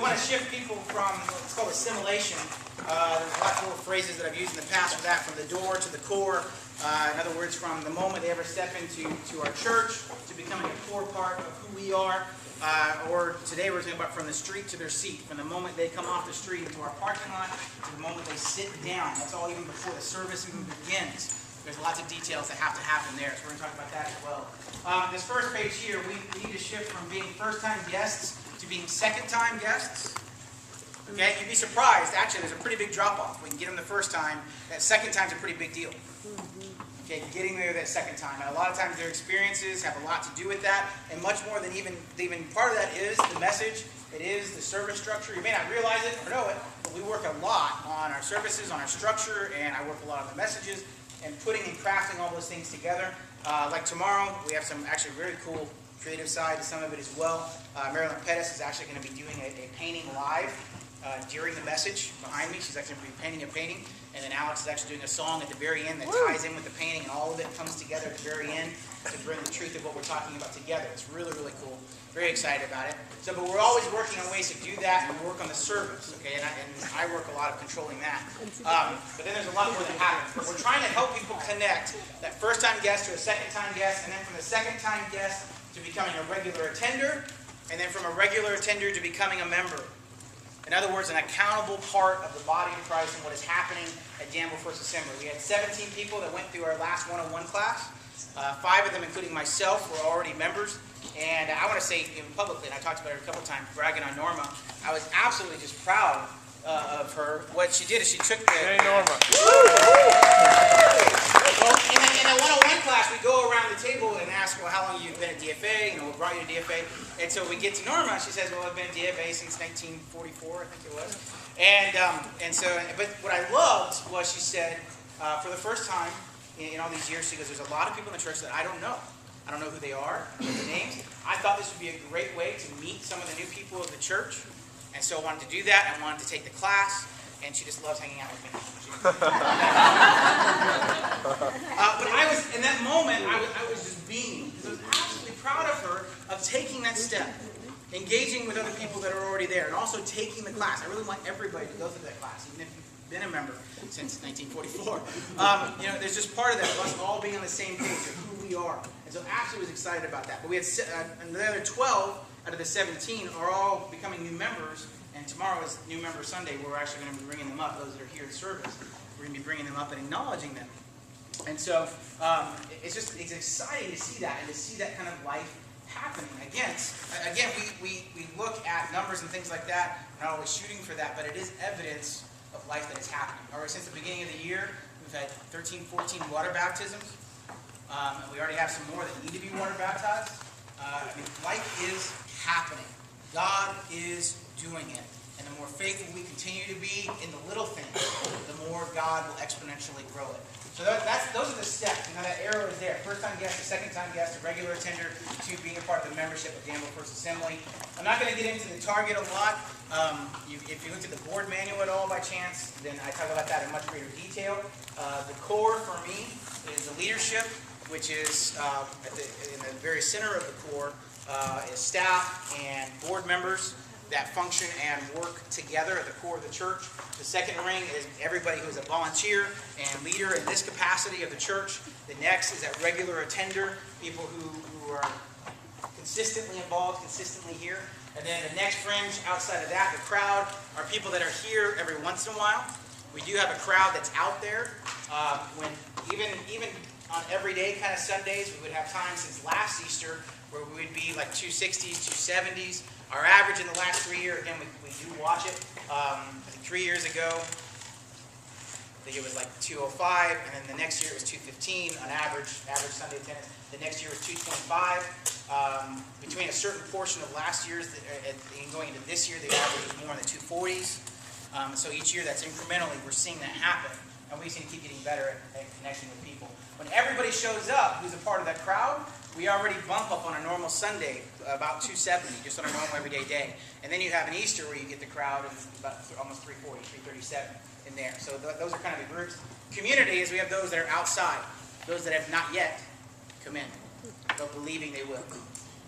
want to shift people from what's called assimilation. There's a lot of little phrases that I've used in the past for that, from the door to the core. In other words, from the moment they ever step into our church to becoming a core part of who we are. Or today we're talking about from the street to their seat. From the moment they come off the street into our parking lot to the moment they sit down. That's all even before the service even begins. There's lots of details that have to happen there, so we're going to talk about that as well. This first page here, we need to shift from being first-time guests to being second-time guests. Okay, you'd be surprised. Actually, there's a pretty big drop-off. We can get them the first time. That second time's a pretty big deal. Okay, getting there that second time. And a lot of times their experiences have a lot to do with that, and much more than even part of that is the message. It is the service structure. You may not realize it or know it, but we work a lot on our services, on our structure, and I work a lot on the messages and putting and crafting all those things together. Like tomorrow, we have some actually very cool creative side to some of it as well. Marilyn Pettis is actually going to be doing a painting live during the message behind me. She's actually going to be painting a painting. And then Alex is actually doing a song at the very end that ties in with the painting, and all of it comes together at the very end to bring the truth of what we're talking about together. It's really, really cool. Very excited about it. So, but we're always working on ways to do that, and we work on the service, okay? And I work a lot of controlling that. But then there's a lot more that happens. But we're trying to help people connect that first-time guest to a second-time guest, and then from the second-time guest to becoming a regular attender, and then from a regular attender to becoming a member. In other words, an accountable part of the body of Christ and what is happening at Danville First Assembly. We had 17 people that went through our last one-on-one class. 5 of them, including myself, were already members. And I want to say even publicly, and I talked about it a couple times, bragging on Norma, I was absolutely just proud of her. What she did is she took the... Hey, Norma. Well, in a one-on-one class, we go around the table and ask, well, how long you've been at DFA? What brought you to DFA? And so we get to Norma. She says, well, I've been at DFA since 1944, I think it was. And so, but what I loved was she said, for the first time in all these years, she goes, there's a lot of people in the church that I don't know. I don't know who they are, the names. I thought this would be a great way to meet some of the new people of the church. And so I wanted to do that. I wanted to take the class. And she just loves hanging out with me. But I was, in that moment, I was just beaming. Because I was absolutely proud of her of taking that step. Engaging with other people that are already there. And also taking the class. I really want everybody to go through that class, even if you've been a member since 1944. There's just part of that, of us all being on the same page of who we are. And so Ashley was excited about that. But we had the other 12 out of the 17 are all becoming new members. And tomorrow is New Member Sunday, where we're actually going to be bringing them up, those that are here in service. We're going to be bringing them up and acknowledging them. And so it's exciting to see that and to see that kind of life happening. Again, we look at numbers and things like that, not always shooting for that, but it is evidence of life that is happening. All right, since the beginning of the year, we've had 13, 14 water baptisms. We already have some more that need to be water baptized. Life is happening. God is doing it. And the more faithful we continue to be in the little things, the more God will exponentially grow it. So those are the steps. That arrow is there. First-time guest, a second-time guest, a regular attender, to being a part of the membership of Danville First Assembly. I'm not going to get into the target a lot. If you looked at the board manual at all by chance, then I talk about that in much greater detail. The core for me is the leadership, which is in the very center of the core, is staff and board members that function and work together at the core of the church. The second ring is everybody who is a volunteer and leader in this capacity of the church. The next is that regular attender, people who are consistently involved, consistently here. And then the next fringe outside of that, the crowd, are people that are here every once in a while. We do have a crowd that's out there. When even on everyday kind of Sundays, we would have times since last Easter where we would be like 260s, 270s. Our average in the last 3 years, again, we do watch it. I think 3 years ago, I think it was like 205, and then the next year it was 215 on average Sunday attendance. The next year was 225. Between a certain portion of last year's and going into this year, the average was more in the 240s. So each year that's incrementally, we're seeing that happen. And we seem to keep getting better at connecting with people. When everybody shows up who's a part of that crowd, we already bump up on a normal Sunday about 270, just on a normal everyday day. And then you have an Easter where you get the crowd of about almost 340, 337 in there. So those are kind of the groups. Community is we have those that are outside, those that have not yet come in, but believing they will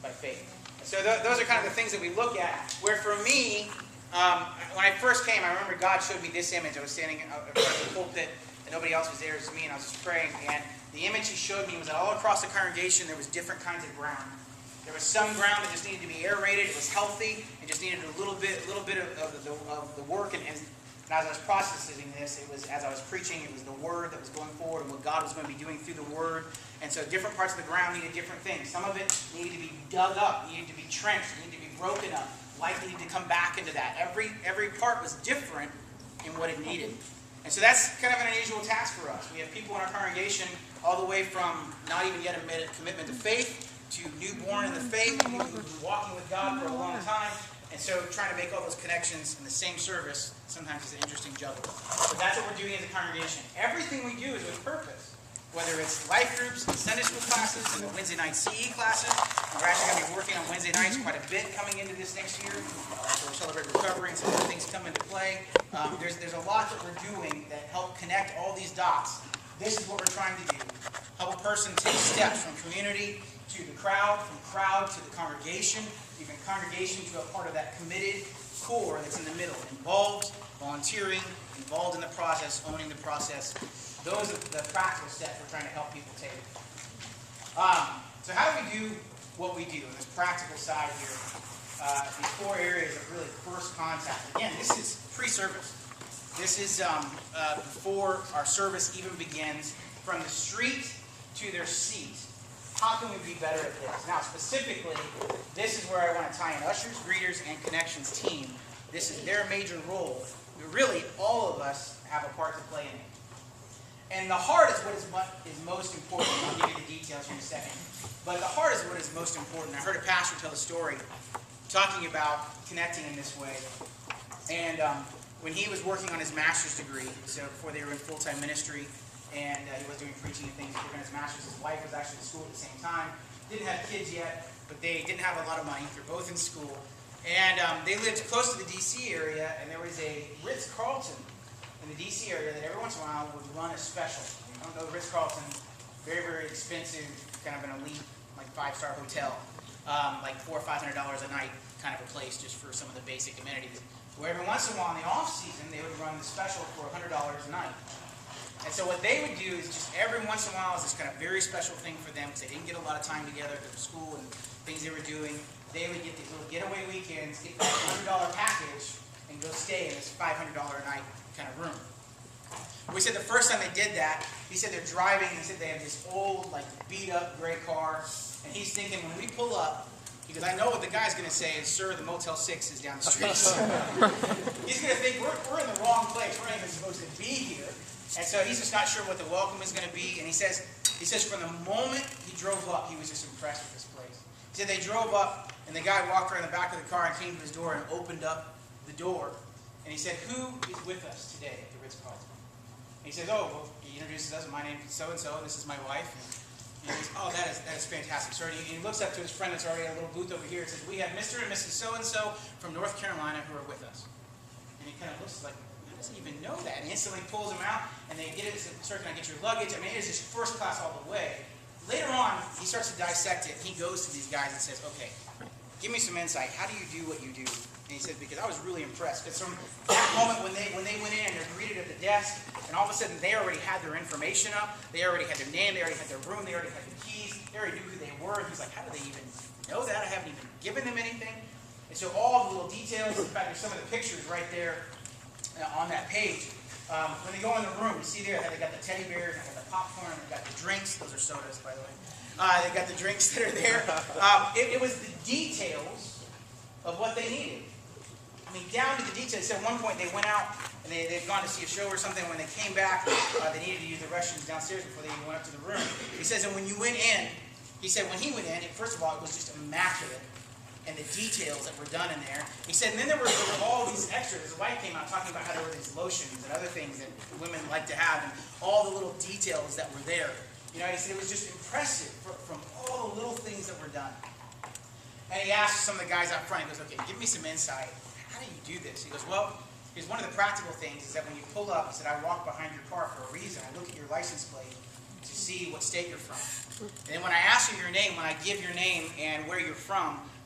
by faith. So those are kind of the things that we look at, where for me, When I first came, I remember God showed me this image. I was standing in front of the pulpit, and nobody else was there, it was me, and I was just praying. And the image he showed me was that all across the congregation there was different kinds of ground. There was some ground that just needed to be aerated, it was healthy, it just needed a little bit of the work. And as I was processing this, it was as I was preaching, it was the Word that was going forward and what God was going to be doing through the Word. And so different parts of the ground needed different things. Some of it needed to be dug up, needed to be trenched, needed to be broken up. Life needed to come back into that. Every part was different in what it needed. And so that's kind of an unusual task for us. We have people in our congregation all the way from not even yet made a commitment to faith, to newborn in the faith, people who've been walking with God for a long time. And so trying to make all those connections in the same service sometimes is an interesting juggle. But that's what we're doing as a congregation. Everything we do is with purpose. Whether it's life groups, and Sunday school classes, and the Wednesday night CE classes. We're actually going to be working on Wednesday nights quite a bit coming into this next year. So we'll celebrate recovery and some other things come into play. There's a lot that we're doing that help connect all these dots. This is what we're trying to do. Help a person take steps from community to the crowd, from crowd to the congregation, even congregation to a part of that committed core that's in the middle. Involved, volunteering, involved in the process, owning the process. Those are the practical steps we're trying to help people take. So how do we do what we do on this practical side here? These 4 areas of really first contact. Again, this is pre-service. This is before our service even begins. From the street to their seat. How can we be better at this? Now, specifically, this is where I want to tie in ushers, greeters, and connections team. This is their major role. But really, all of us have a part to play in it. And the heart is what is most important. I'll give you the details here in a second. But the heart is what is most important. I heard a pastor tell a story talking about connecting in this way. And when he was working on his master's degree, so before they were in full-time ministry, and he was doing preaching and things, working on his master's, his wife was actually in school at the same time. Didn't have kids yet, but they didn't have a lot of money. They're both in school. And they lived close to the D.C. area, and there was a Ritz-Carlton in the D.C. area that every once in a while would run a special. You don't know the Ritz-Carlton, very, very expensive, kind of an elite, like 5-star hotel, like $400 or $500 a night kind of a place just for some of the basic amenities. Where every once in a while in the off-season, they would run the special for $100 a night. And so what they would do is just every once in a while is this kind of very special thing for them because they didn't get a lot of time together for school and things they were doing. They would get these little getaway weekends, get that $100 package, and go stay in this $500 a night kind of room. We said the first time they did that, he said they're driving, he said they have this old, like, beat-up gray car, and he's thinking, when we pull up, he goes, I know what the guy's going to say is, sir, the Motel 6 is down the street. He's going to think, we're in the wrong place, we're not even supposed to be here. And so he's just not sure what the welcome is going to be, and he says from the moment he drove up, he was just impressed with this place. He said they drove up, and the guy walked around the back of the car and came to his door and opened up the door. And he said, who is with us today at the Ritz-Carlton? And he says, oh, well, he introduces us, my name is so-and-so, and this is my wife. And he goes, oh, that is fantastic, sir. And he looks up to his friend that's already at a little booth over here and says, we have Mr. and Mrs. So-and-so from North Carolina who are with us. And he kind of looks like, how does he even know that? And he instantly pulls them out, and they get it, says, sir, can I get your luggage? I mean, it is just first class all the way. Later on, he starts to dissect it, and he goes to these guys and says, okay, give me some insight. How do you do what you do? And he said, because I was really impressed. Because from that moment when they went in and they're greeted at the desk, and all of a sudden they already had their information up, they already had their name, they already had their room, they already had the keys, they already knew who they were. And he's like, how do they even know that? I haven't even given them anything. And so all the little details, in fact, there's some of the pictures right there on that page. When they go in the room, you see there, they got the teddy bears, they got the popcorn, they got the drinks. Those are sodas, by the way. They got the drinks that are there. It was the details of what they needed. I mean, down to the details. So at one point, they went out, and they'd gone to see a show or something. When they came back, they needed to use the restrooms downstairs before they even went up to the room. He says, and when you went in, he said, when he went in, first of all, it was just immaculate. And the details that were done in there. He said, and then there were all these extras. His wife came out talking about how there were these lotions and other things that women like to have, and all the little details that were there. You know, he said it was just impressive from all the little things that were done. And he asked some of the guys out front, he goes, okay, give me some insight. How do you do this? He goes, well, here's one of the practical things is that when you pull up, he said, I walk behind your car for a reason. I look at your license plate to see what state you're from. And then when I ask you your name, when I give your name and where you're from,